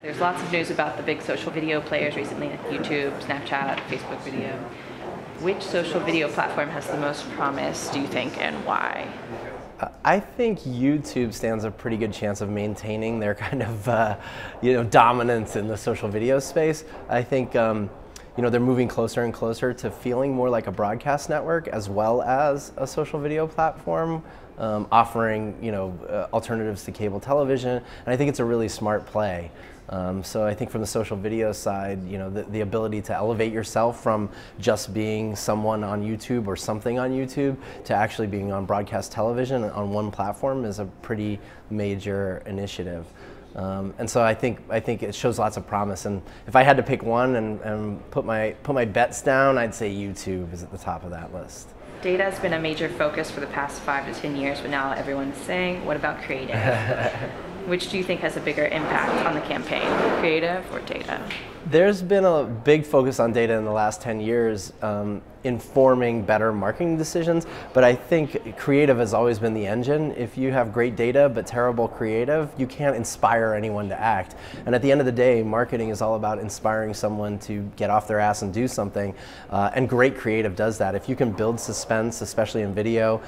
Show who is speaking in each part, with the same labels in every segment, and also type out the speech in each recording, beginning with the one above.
Speaker 1: There's lots of news about the big social video players recently, like YouTube, Snapchat, Facebook video. Which social video platform has the most promise, do you think, and why?
Speaker 2: I think YouTube stands a pretty good chance of maintaining their kind of dominance in the social video space. I think they're moving closer and closer to feeling more like a broadcast network as well as a social video platform, offering alternatives to cable television, and I think it's a really smart play. So I think from the social video side, the ability to elevate yourself from just being someone on YouTube or something on YouTube to actually being on broadcast television on one platform is a pretty major initiative. And so I think it shows lots of promise. And if I had to pick one and put my bets down, I'd say YouTube is at the top of that list.
Speaker 1: Data has been a major focus for the past 5 to 10 years, but now everyone's saying, what about creative? Which do you think has a bigger impact on the campaign, creative or data?
Speaker 2: There's been a big focus on data in the last 10 years, informing better marketing decisions, but I think creative has always been the engine. If you have great data but terrible creative, you can't inspire anyone to act. And at the end of the day, marketing is all about inspiring someone to get off their ass and do something, and great creative does that. If you can build suspense, especially in video,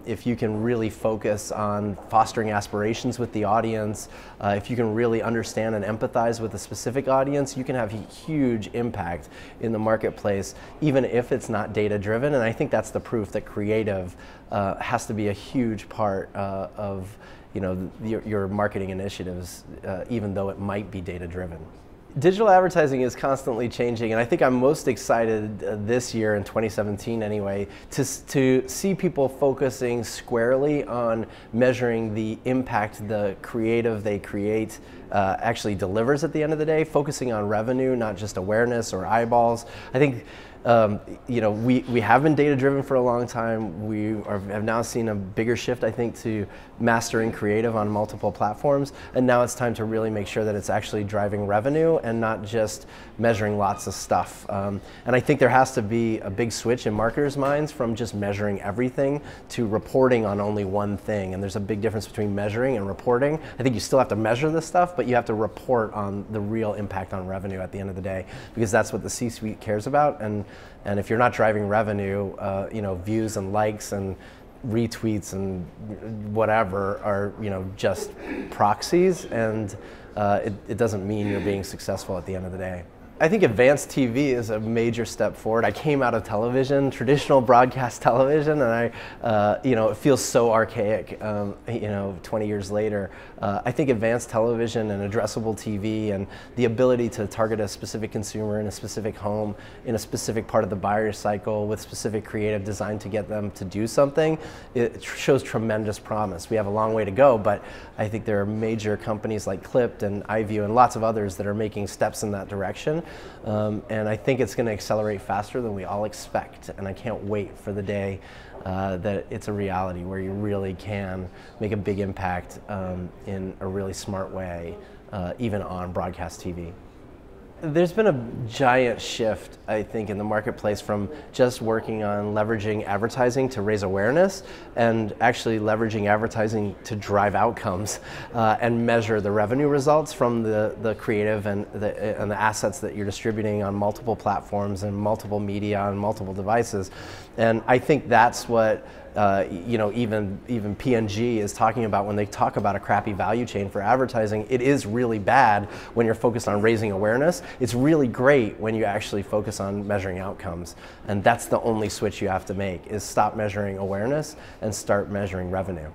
Speaker 2: if you can really focus on fostering aspirations with the audience, if you can really understand and empathize with a specific audience, you can have a huge impact in the marketplace, even if it's not data driven. And I think that's the proof that creative has to be a huge part of your marketing initiatives, even though it might be data driven. Digital advertising is constantly changing, and I think I'm most excited this year in 2017 anyway to see people focusing squarely on measuring the impact the creative they create actually delivers at the end of the day, focusing on revenue, not just awareness or eyeballs. I think we have been data driven for a long time. We have now seen a bigger shift, I think, to mastering creative on multiple platforms, and now it's time to really make sure that it's actually driving revenue and not just measuring lots of stuff. And I think there has to be a big switch in marketers' minds from just measuring everything to reporting on only one thing. And there's a big difference between measuring and reporting. I think you still have to measure this stuff, but you have to report on the real impact on revenue at the end of the day, because that's what the C-suite cares about. And if you're not driving revenue, views and likes and retweets and whatever are just proxies, and it doesn't mean you're being successful at the end of the day. I think advanced TV is a major step forward. I came out of television, traditional broadcast television, and it feels so archaic, 20 years later. I think advanced television and addressable TV and the ability to target a specific consumer in a specific home, in a specific part of the buyer cycle with specific creative design to get them to do something, it shows tremendous promise. We have a long way to go, but I think there are major companies like Clipped and Eyeview and lots of others that are making steps in that direction. And I think it's going to accelerate faster than we all expect, and I can't wait for the day that it's a reality where you really can make a big impact in a really smart way, even on broadcast TV. There's been a giant shift, I think, in the marketplace from just working on leveraging advertising to raise awareness and actually leveraging advertising to drive outcomes and measure the revenue results from the creative and the assets that you're distributing on multiple platforms and multiple media on multiple devices. And I think that's what even P&G is talking about when they talk about a crappy value chain for advertising. It is really bad when you're focused on raising awareness. It's really great when you actually focus on measuring outcomes. And that's the only switch you have to make, is stop measuring awareness and start measuring revenue.